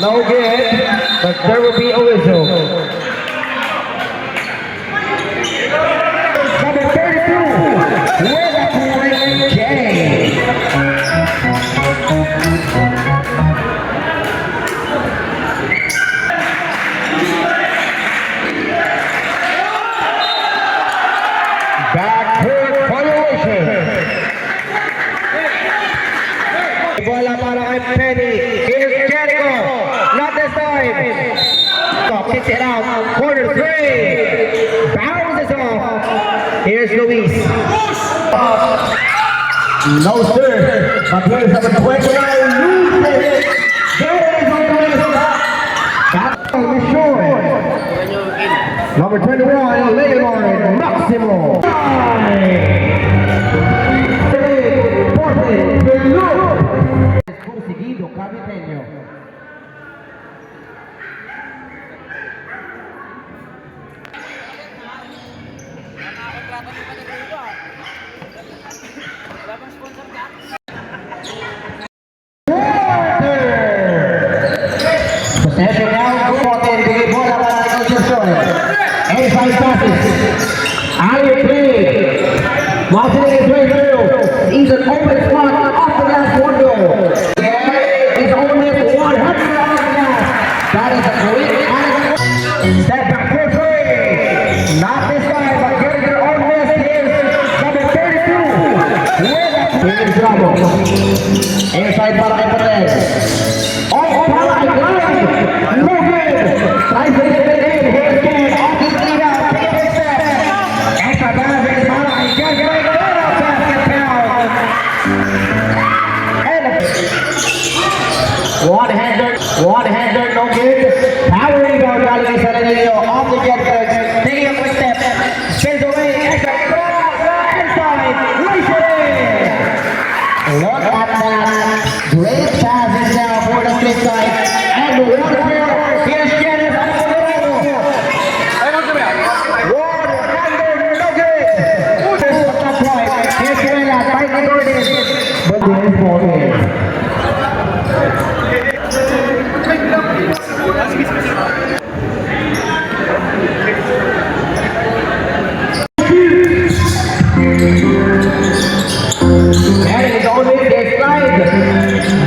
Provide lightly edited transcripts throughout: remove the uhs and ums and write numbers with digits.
No good, but there will be a whistle. Number 32, with a point, Jay. Backcourt violation. Bola para kay Penny. Here's Jericho. Not this time. Kicks it out. Corner three. Bounces off. Here's Luis. No sir. But here's number 29. Loses. There is on the list. That's short. Number 21, Leonard Maximo. Conseguido, Caviteño. Possession now, Goten, bigay bola para kay Concepcion. A5 passes. Alley play. Watching it right through. He's an open spot off the last window. He's almost 100 off the glass. That is a great step back for three. Not this time, but getting their own miss is number 32. Here's Bravo. Inside para kay Perez. Oh, para kay Glenn. No good. Tries to get it in. Here's Ken. Off his lead out. Take a step. Extra pass is para kay Ken. Basket count. One-hander, no good. Power rebound galing kay Saranillo. Off the jet guard. Taking a quick step. Spins away. Extra inside. Race it in. Look at that. Great passes now for the flip side. And the water player. Here's Janice on the level. One-hander, no good. Here's Canela. Tight the Gordon. But the end ball game. And it's only this slide.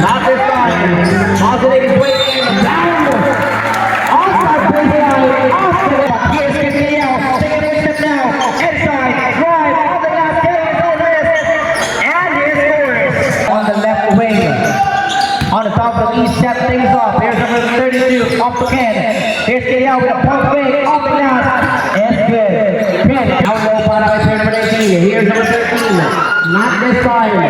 Not this time. Positive is waiting down. Off the baseline. Off the left. Here's Castillo. Taking a step now. Inside. Drive. On the left. Getting his own wrist. And here's Morris. On the left wing. On the top of the east, set things off. Here's number 32. Off the Ken. Here's Castillo with a pump fake. Off the glass. It's good. Ken. Down low para kay number 18. Here's number 13. Not this time.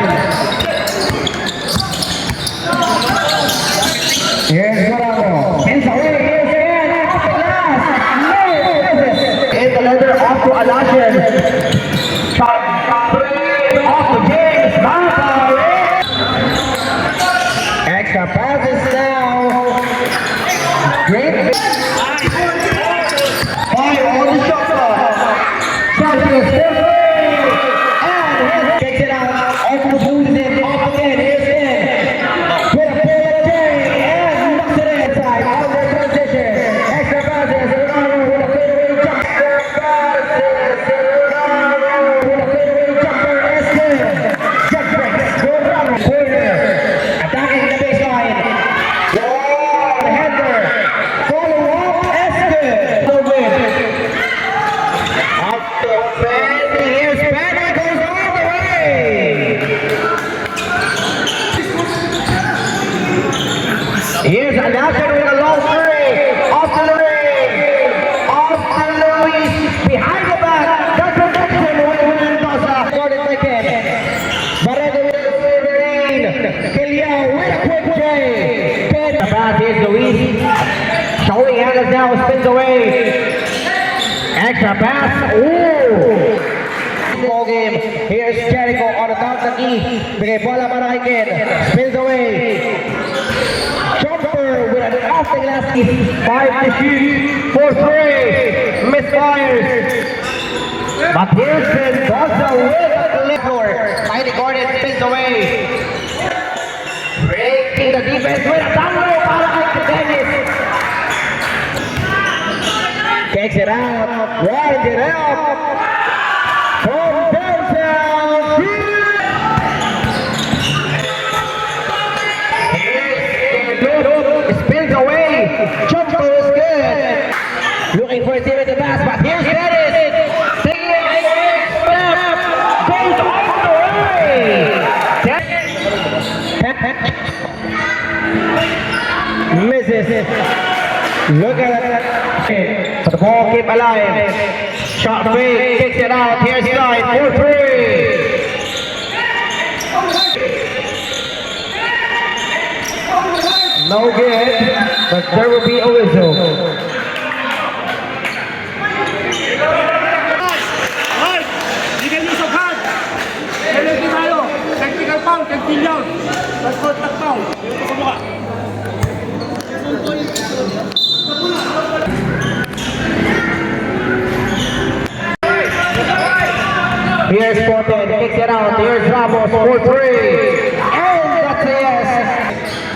Here's Guerrero. Pins away. Here's Ken. Off the glass. No. In the leather off to Alashan. Shot. Off the James. Extra passes now. Great. Fire on the shot clock. Champions still takes it out. Off the boots in. Off again. Here's in. With a fair carry and knocks it inside. On the transition. Extra passes. Ronaldo with a fadeaway jumper. Ronaldo with a fadeaway jumper. It's good. Jet breaks. Ronaldo. Corner. Attacking the baseline. One-hander. Follow up. It's good. No win. Up to Penny. Here's Penny. Goes all the way. Here's Alashan with a long three. Off to Lorraine. Off to Luis. Behind the back. The protection with Mendoza. Started by Ken. Barreto with Lorraine. Killiao with a quick J. The pass is Luis. Showing handles now. Spins away. Extra pass. Ooh. Ball game. Here's Jericho on the top of the knee. Bigay bola para kay Ken. Spins away. Jumper with an off the glass. 5 to shoot. 4-3. Misfires. But here's Mendoza with a left floor. Tiny Gordon spins away. Breaking the defense with a down low para kay Dennis. Kicks it out, winds it out. From downtown, spins away. Jumper is good. Looking for a zero to pass, but here's Dennis. Taking it, step, goes all the way. Misses. Look at it. But the ball keep alive. Shot fake, kicks it out. Here's Slide, 4-3. No good, but there will be a whistle. Ay! Bigyan niyo sa card! Penalty tayo! Technical foul, 10 yard! Last contact foul! Kumaka! Here's Porter, kicks it out. Here's Ramos, 4-3. And that's a yes.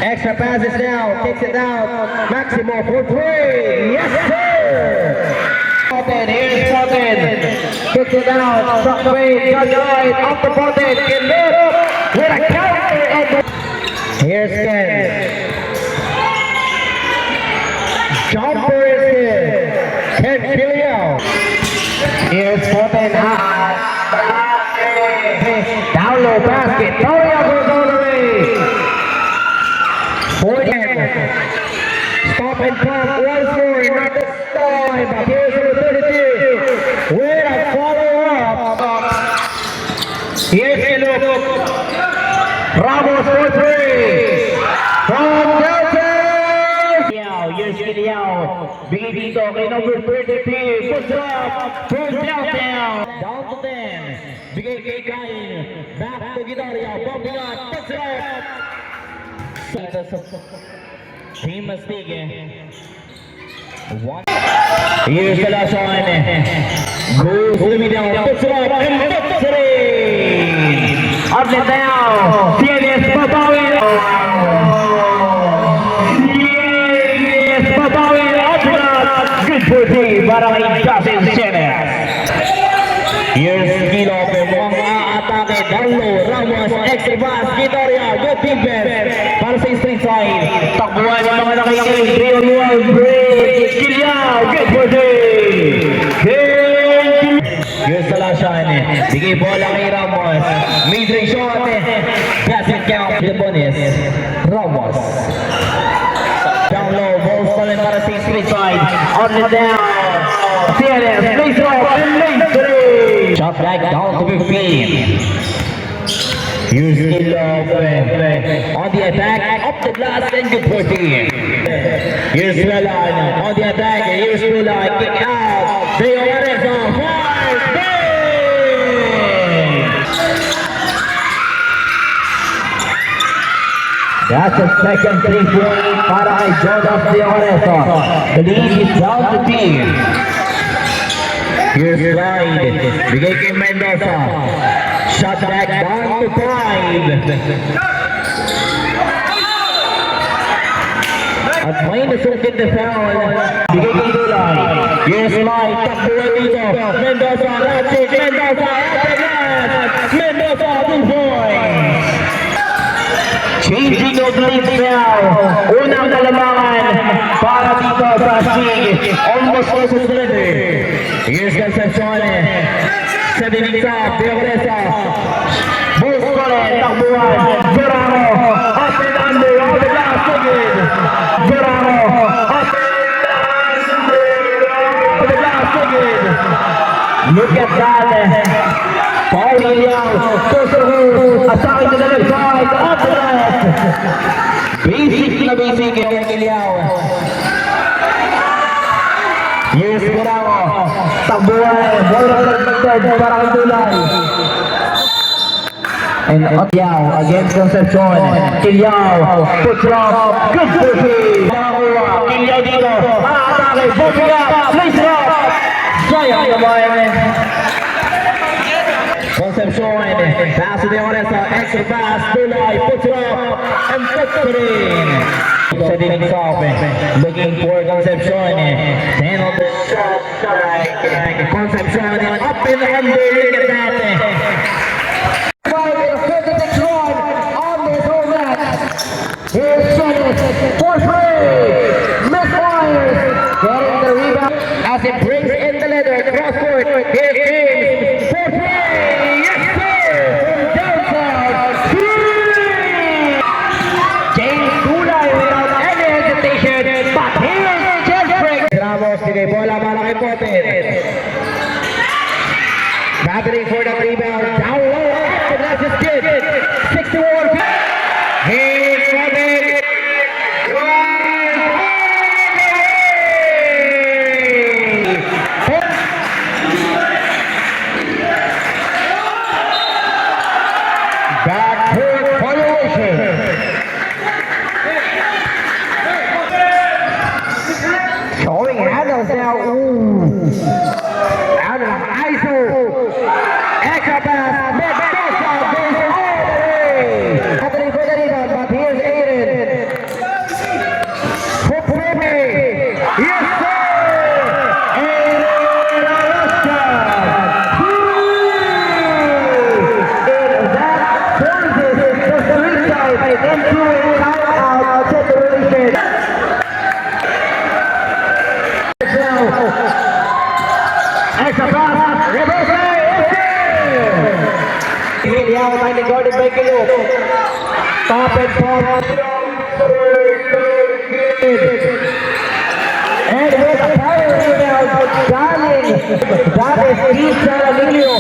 Extra passes now, kicks it out. Maximo, 4-3. Yes, sir. Porter, here's Porter. Kicks it out. Shot away, touch right. Off the Porter. Can look with a counter. And here's Ken. Jumper is here. Ken Killian. Here's Porter. Down low basket. Toria goes all the way. 40. Stop and pump. One scoring. Not this time. But here's number 32. With a follow-up. Here's Kiluk. Ramos 4-3. From downtown. Here's Kiliao. Bigay dito kay number 33. Puts it up. From downtown. Down to 10. Bigay kay Kain. Back to Guidaria. Bumping up. Puts it up. Team mistake. Here's the last one. Goes to the middle. Puts it up. And puts it in. Up and down. CNS Babawi. CNS Babawi. Up and up. Good for team. Para kay Justin CNS. Here's Kilo. Mukhang aatake. Down low. Ramos. Extra pass. Guidaria. Good defense. Para sa street side. Takbuhan yung mga nakikinig. 3-on-1 break. Kiliao. Good for team. Here's the last shot. Bigay bola kay Ramos. Mid-range shot. Doesn't count. The bonus. Ramos. Down low. Balls falling para sa street side. On and down. CNS. Lace off. And lace three. Shot back down to 15. Here's Kilo on the attack, up the glass and good for team. Here's Velan on the attack, here's Velan, kick out. They are it on hard. That's a second 3-point para kay Jonas De Oreso. The lead is down to team. Here's Clyde, bigay kay Mendoza. Shot back down to 5. At may nasukit na foul. Bigay kay Dulay. Here's Mike. Takbuhan dito. Mendoza. That's it. Mendoza. Mendoza. 2 points. Changing of leads now. Unang nalamangan para dito sa SIG. Almost close to the leader. Here's Concepcion. Sa dinig sa Biogresa. Bulls ko rin, takbuhan. Verano, up and under, on the last second. Verano, up and under, on the last second. Look at that. Paul Iliao, goes to the hoop. Attacking to the left side, up the left. Basic na basic yung Iliao. Here's Verano. Takbuhan, bola third para kay Dulay. And Yao against Concepcion. Kiliao, puts it up, good for him. Kiliao dito, atake, bumping up, place it up. Sayang naman. Concepcion, pass to the Oresa, extra pass, Dulay, puts it up, and puts it in. sa dinig sa open. Looking for Concepcion. Then on the shot strike. Concepcion up in the under. Look at that. A 56 run on this home run. Here's Dennis for three. Misfires. Getting the rebound as it brings in the leather. Cross court. Here's James for three. Yes, sir. From downtown. Three. James Gulay without any hesitation. But here's Jeffrey. Ramos, sige, bola malaki po. Battling for the rebound. Down low. And that's his kid. 61. Here's Robin. Backcourt violation. Showing handles now. Ooh. Out of ISO. Extra pass. Mendoza goes all the way. Happening for the rebound, but here's Aiden. For Pepe. Yes, sir. Aiden Alaska. And that forces the street side into a timeout situation. Extra pass. Reverse. Now finally guarded by Kilo. Top and forward. And with a power rebound, Darling. That is Steve Salamilio.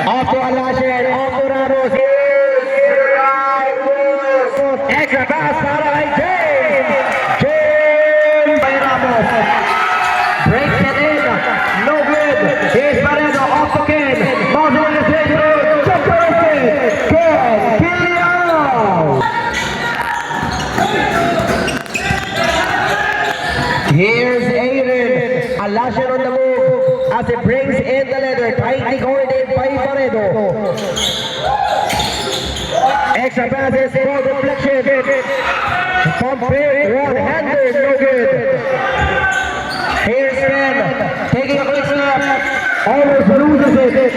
Off to Alasher, off to Ramos. Extra pass para kay James. James by Ramos. Breaks it in. No good. Here's Barredo off to Ken. Mountain in the center. Separated. Ken. Killian. Here's Aiden. Alasher on the move as it brings in the leather. Tightly guarded by Barredo. Extra passes for deflection. From one-hander, no good. Here's Ken, taking a quick snap, almost loses it.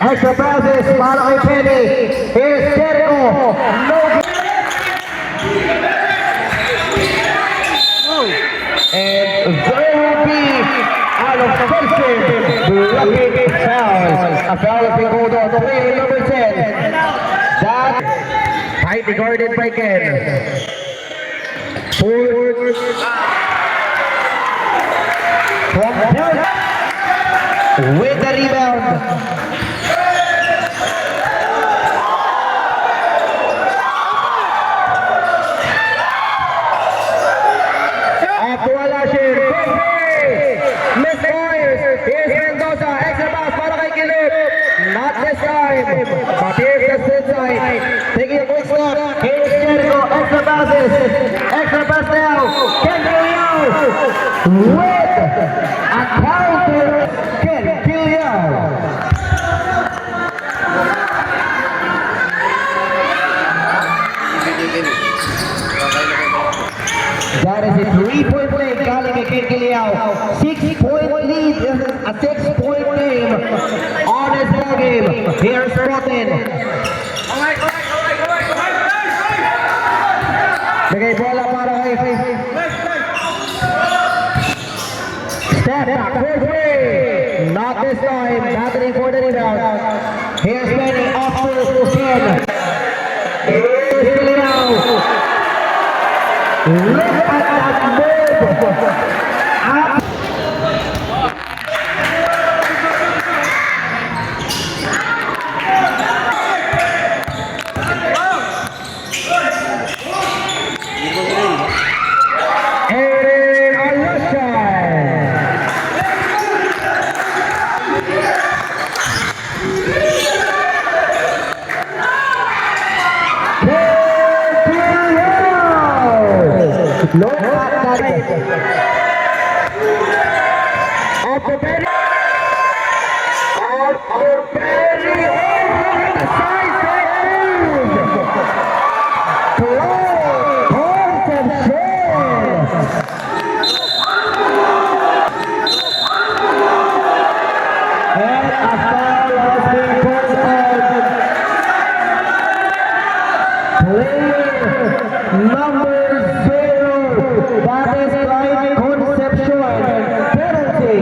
Extra passes para kay Penny. Here's Jericho, no good. And there will be out of position, blocking foul. A foul has been called on player number 10. That tightly guarded by Ken. Forward from Pelham with the rebound. After Alasher, misfires. Here's Mendoza, extra pass para kay Kilip. Not this time, but here's the split side. Taking a quick snap. Here's Jericho, extra passes. Extra pass now. Ken Killian with a counter. Ken Killian. That is a 3-point play. Galing kay Ken Killian. 6-point lead. A 6-point game on his ball game. Here's Rotten. Bigay bola para kay step back for three. Not this time. Battling for the rebound. Here's Penny off to Ken. Here's Killian. Look at that move. Look at After Penny. After Penny. Side move. Close. Concepcion. And a foul has been called on. Player number 0, that is Clyde Concepcion, penalty.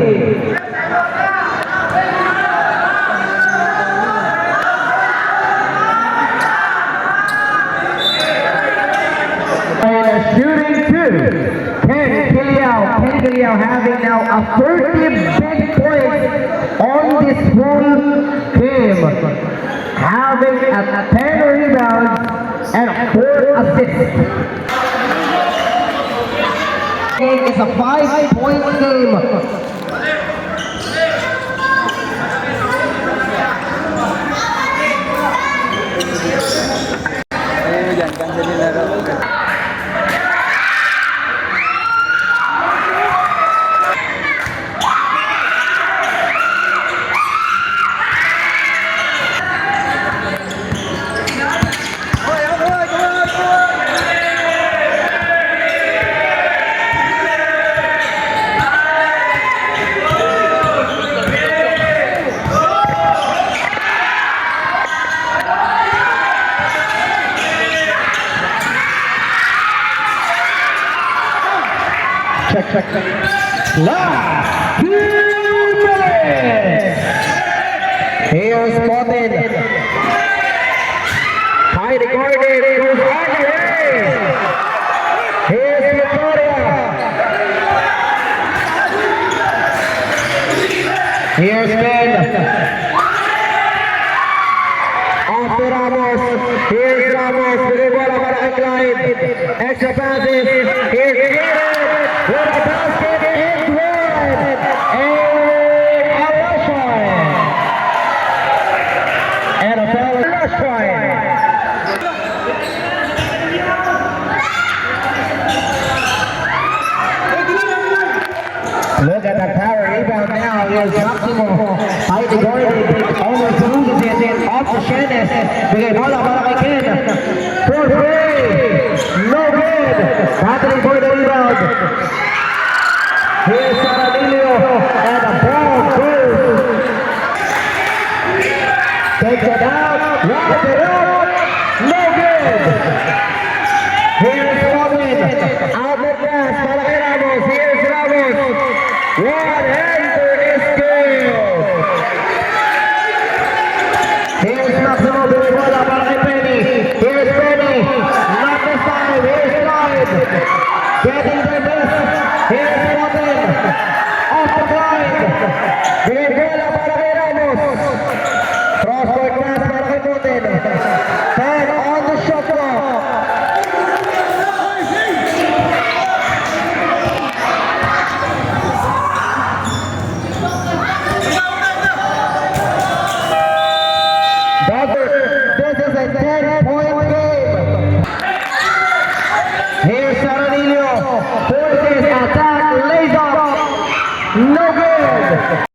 And shooting 2, Ken Giliao having now a 30 big points on this whole game, having a 10 rebounds and 4 assists. It's a 5-point game. Check. Last 2 minutes. Here's spotted. Heidi Gordon goes on the way. Here's Victoria. Here's Ben. After Ramos. Here's Ramos. Bigay bola para kay Clyde. Extra passes. Here's Gordon. With a basket in one, and a rush line. And a foul rush line. Look at the power rebound now. Here's Maximo. Heidi Gordon almost loses it off the Shannon. Bigay bola para kay Ken. For free. No good. Patrick for the rebound. Here's Saranilio, and the ball goes. Takes it out, wraps it up, no good. Here's Robin, outlet pass para kay Ramos. Here's Ramos, one-hander is good. Here's Maximo, bigay bola para kay Penny. Here's Penny, not this time. Here's Clyde, getting the best. Here's Robin, off the Clyde. Bigay bola para kay Ramos. Cross-court pass para kay Putin. 10 on the shot clock. This is a 10-point game. Here's Saranilio. Forces attack, lays off. No good.